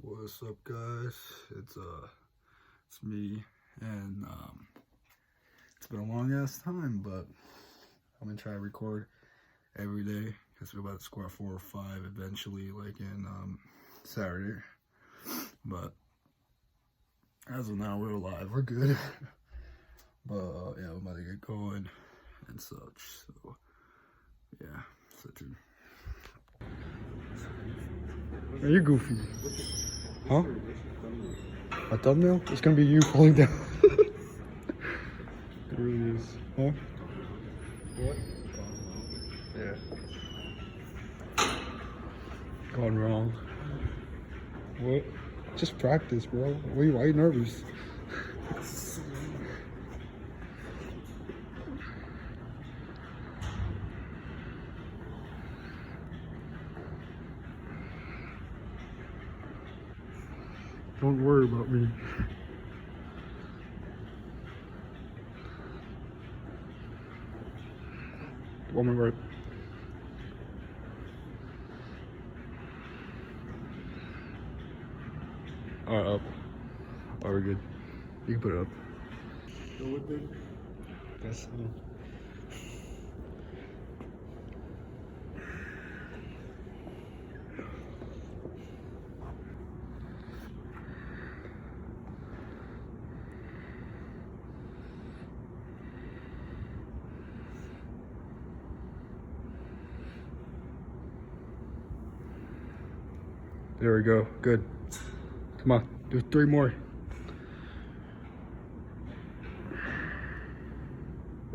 What's up, guys? It's me, and it's been a long ass time, but I'm gonna try to record every day because we're about to score 4 or 5 eventually, like in Saturday. But as of now, we're alive, we're good. But yeah, we're about to get going and such. So yeah, so too. Are you goofy? Huh? A thumbnail? It's gonna be you falling down. It really is. Huh? What? Yeah. Gone wrong. What? Just practice, bro. Why are you nervous? Don't worry about me. One more word. Alright, up. Alright, we're good. You can put it up. Go with it? Guess so. There we go. Good. Come on. Do 3 more.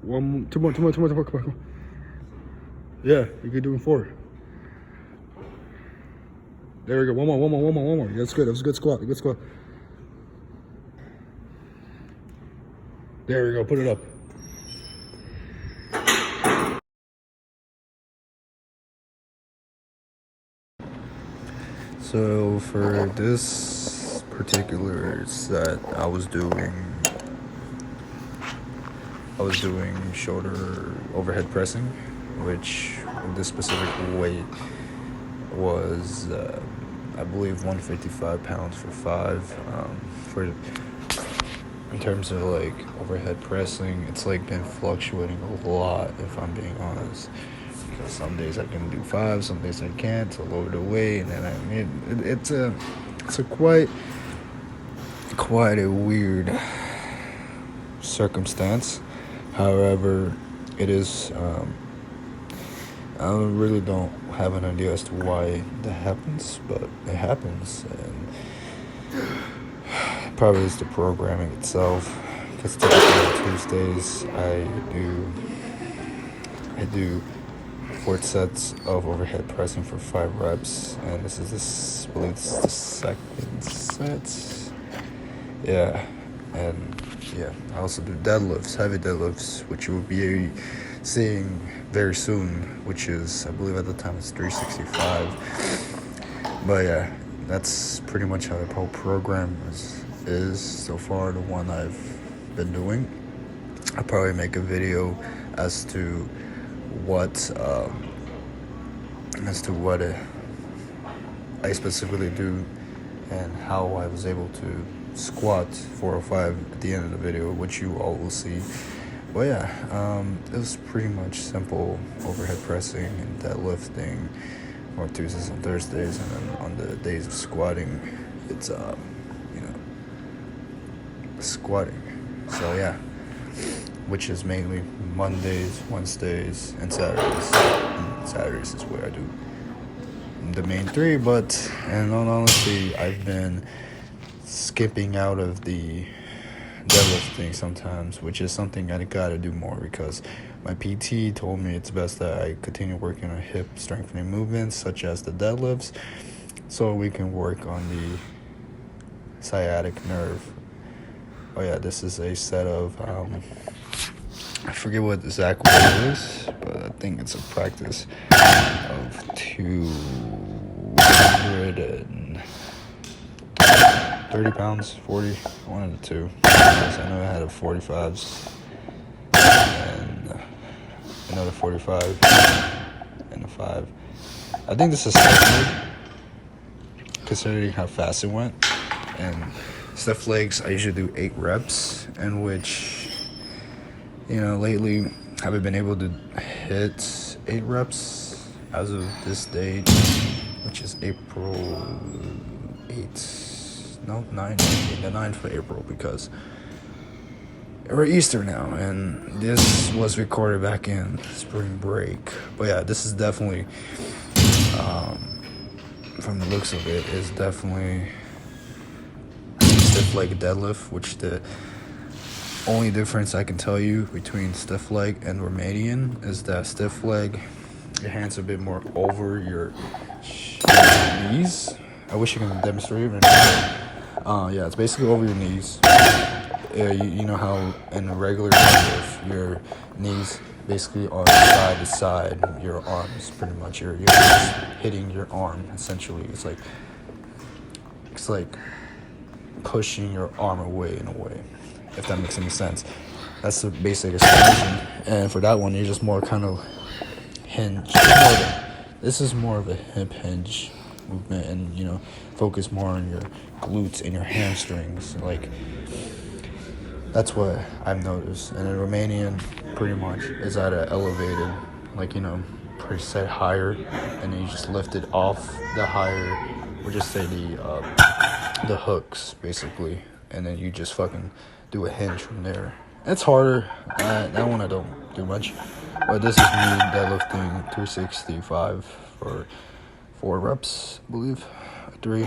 1 more. 2 more. 2 more. 2 more. 2 more. Come on. Yeah, you can do 4. There we go. 1 more. 1 more. 1 more. 1 more. That's good. That was a good squat. A good squat. There we go. Put it up. So for this particular set, I was doing shoulder overhead pressing, which this specific weight was, I believe, 155 pounds for 5. In terms of like overhead pressing, it's like been fluctuating a lot, if I'm being honest. Because some days I can do 5, some days I can't to lower the weight, and then it's a quite a weird circumstance. However, it is. I really don't have an idea as to why that happens, but it happens, and probably it's the programming itself. Because typically on Tuesdays I do 4 sets of overhead pressing for 5 reps, and this is I believe it's the 2nd set. Yeah, and yeah, I also do deadlifts, heavy deadlifts, which you will be seeing very soon, which is, I believe at the time it's 365. But yeah, that's pretty much how the whole program is so far, the one I've been doing. I'll probably make a video as to what I specifically do and how I was able to squat 405 at the end of the video, which you all will see. But yeah, it was pretty much simple overhead pressing and deadlifting on Tuesdays and Thursdays, and then on the days of squatting, it's squatting. So yeah, which is mainly Mondays, Wednesdays, and Saturdays. And Saturdays is where I do the main 3, but in all honesty, I've been skipping out of the deadlifting sometimes, which is something I gotta do more, because my PT told me it's best that I continue working on hip strengthening movements such as the deadlifts, so we can work on the sciatic nerve. Oh yeah, this is a set of I forget what exactly it is, but I think it's a practice of 230 pounds, 40, one of the two. I know I had a 45s and another 45 and a 5. I think this is second. considering how fast it went. And stiff legs, I usually do 8 reps, in which, lately I haven't been able to hit 8 reps as of this date, which is April 8th. No, 9th. The 9th of April, because we're Easter now, and this was recorded back in spring break. But yeah, this is definitely, from the looks of it, is definitely stiff leg deadlift, which the only difference I can tell you between stiff leg and Romanian is that stiff leg, your hands are a bit more over your knees. I wish you can demonstrate it. Yeah, it's basically over your knees. You know how in a regular deadlift, your knees basically are side to side. Your arms, pretty much, your knees hitting your arm. Essentially, it's like pushing your arm away in a way, if that makes any sense. That's the basic explanation. And for that one, you're just more kind of hinge. This is more of a hip hinge movement, and focus more on your glutes and your hamstrings. Like, that's what I've noticed. And in Romanian, pretty much is at an elevated, pretty set higher, and then you just lift it off the higher, or just say the hooks basically, and then you just fucking do a hinge from there. It's harder. That one I don't do much, but this is me deadlifting 365 for 4 reps, I believe, 3.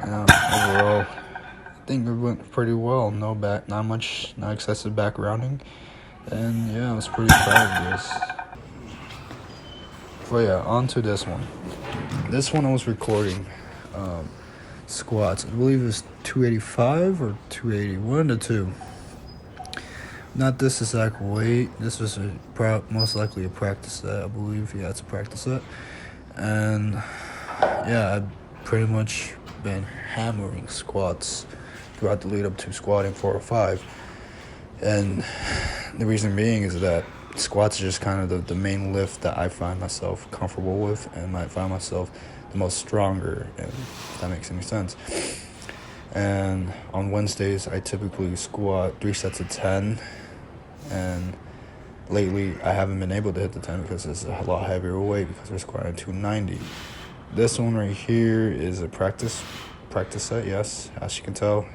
Overall, I think it went pretty well. Not excessive back rounding, and yeah, I was pretty proud of this. But yeah, on to this one. This one I was recording squats. I believe it was 285 or 280, one of the two. Not this exact weight. This was most likely a practice set, I believe. Yeah, it's a practice set. And yeah, I've pretty much been hammering squats throughout the lead up to squatting 405. And the reason being is that squats are just kind of the main lift that I find myself comfortable with, and I find myself the most stronger, and if that makes any sense. And on Wednesdays, I typically squat 3 sets of 10, and lately I haven't been able to hit the 10 because it's a lot heavier weight, because we're squatting 290. This one right here is a practice set, yes, as you can tell,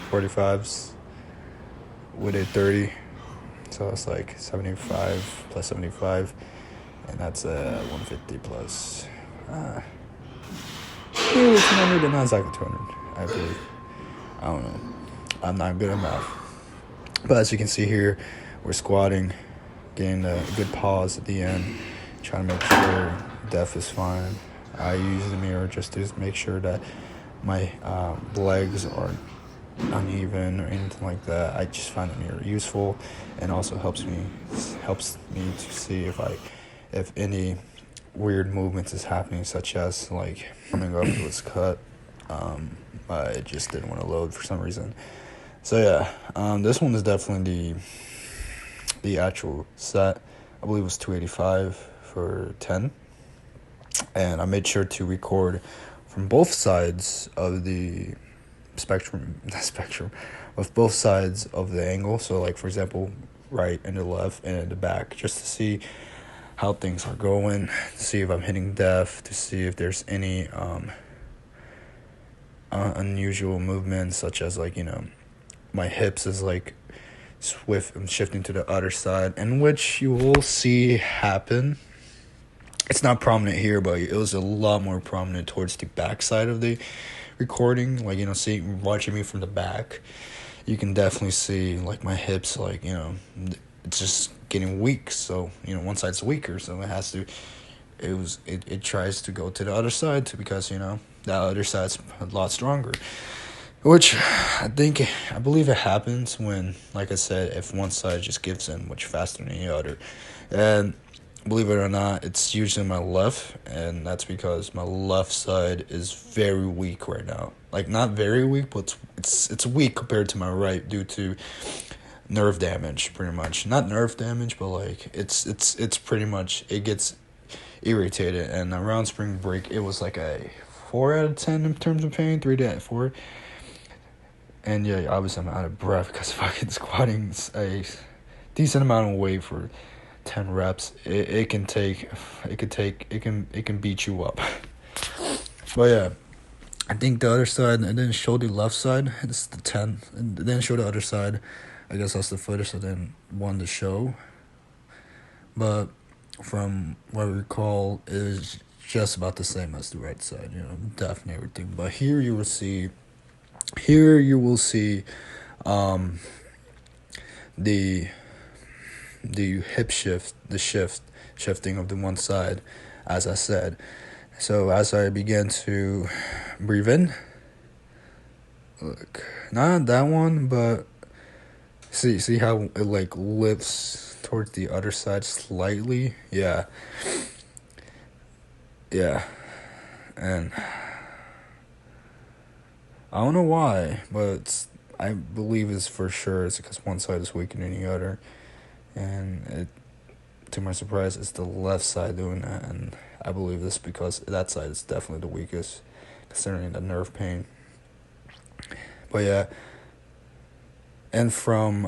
45s with a 30. So it's like 75 plus 75, and that's 150 plus. It was 200, but not exactly 200, I believe. I don't know. I'm not good at math. But as you can see here, we're squatting, getting a good pause at the end, trying to make sure depth is fine. I use the mirror just to make sure that my legs aren't uneven or anything like that. I just find the mirror useful, and also helps me to see if any weird movements is happening, such as like coming up to its cut. I just didn't want to load for some reason. So yeah, this one is definitely the actual set. I believe it was 285 for 10, and I made sure to record from both sides of the spectrum of both sides of the angle. So like, for example, right and the left and the back, just to see how things are going, to see if I'm hitting depth, to see if there's any unusual movements, such as my hips is like I'm shifting to the other side, and which you will see happen. It's not prominent here, but it was a lot more prominent towards the back side of the recording. Like, watching me from the back, you can definitely see like my hips, it's just getting weak. So one side's weaker, so it tries to go to the other side because that other side's a lot stronger, which I believe it happens when, like I said, if one side just gives in much faster than the other. And believe it or not, it's usually my left, and that's because my left side is very weak right now. Like, not very weak, but it's weak compared to my right due to nerve damage, pretty much. Not nerve damage, but like it's pretty much, irritated. And around spring break, it was like a 4 out of 10 in terms of pain, 3 to 4. And yeah, obviously I'm out of breath because fucking squatting a decent amount of weight for 10 reps. It can beat you up. But yeah, I think the other side, it didn't show the left side. It's the 10. It didn't show the other side. I guess that's the footage that didn't want to show. But from what I recall, it is just about the same as the right side, you know, depth and everything. But here you will see the hip shifting of the one side, as I said. So as I began to breathe in, look, not that one, but see how it like lifts towards the other side slightly. Yeah, and I don't know why, but I believe it's for sure it's because one side is weaker than the other, and to my surprise, it's the left side doing that, and I believe this because that side is definitely the weakest, considering the nerve pain. But yeah, and from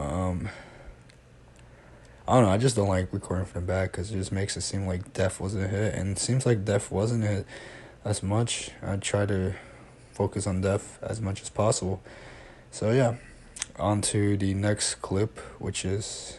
I don't know, I just don't like recording from the back because it just makes it seem like Def wasn't hit, and it seems like Def wasn't hit as much. I try to focus on Def as much as possible. So yeah, on to the next clip, which is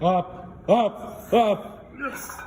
up, up, up. Yes.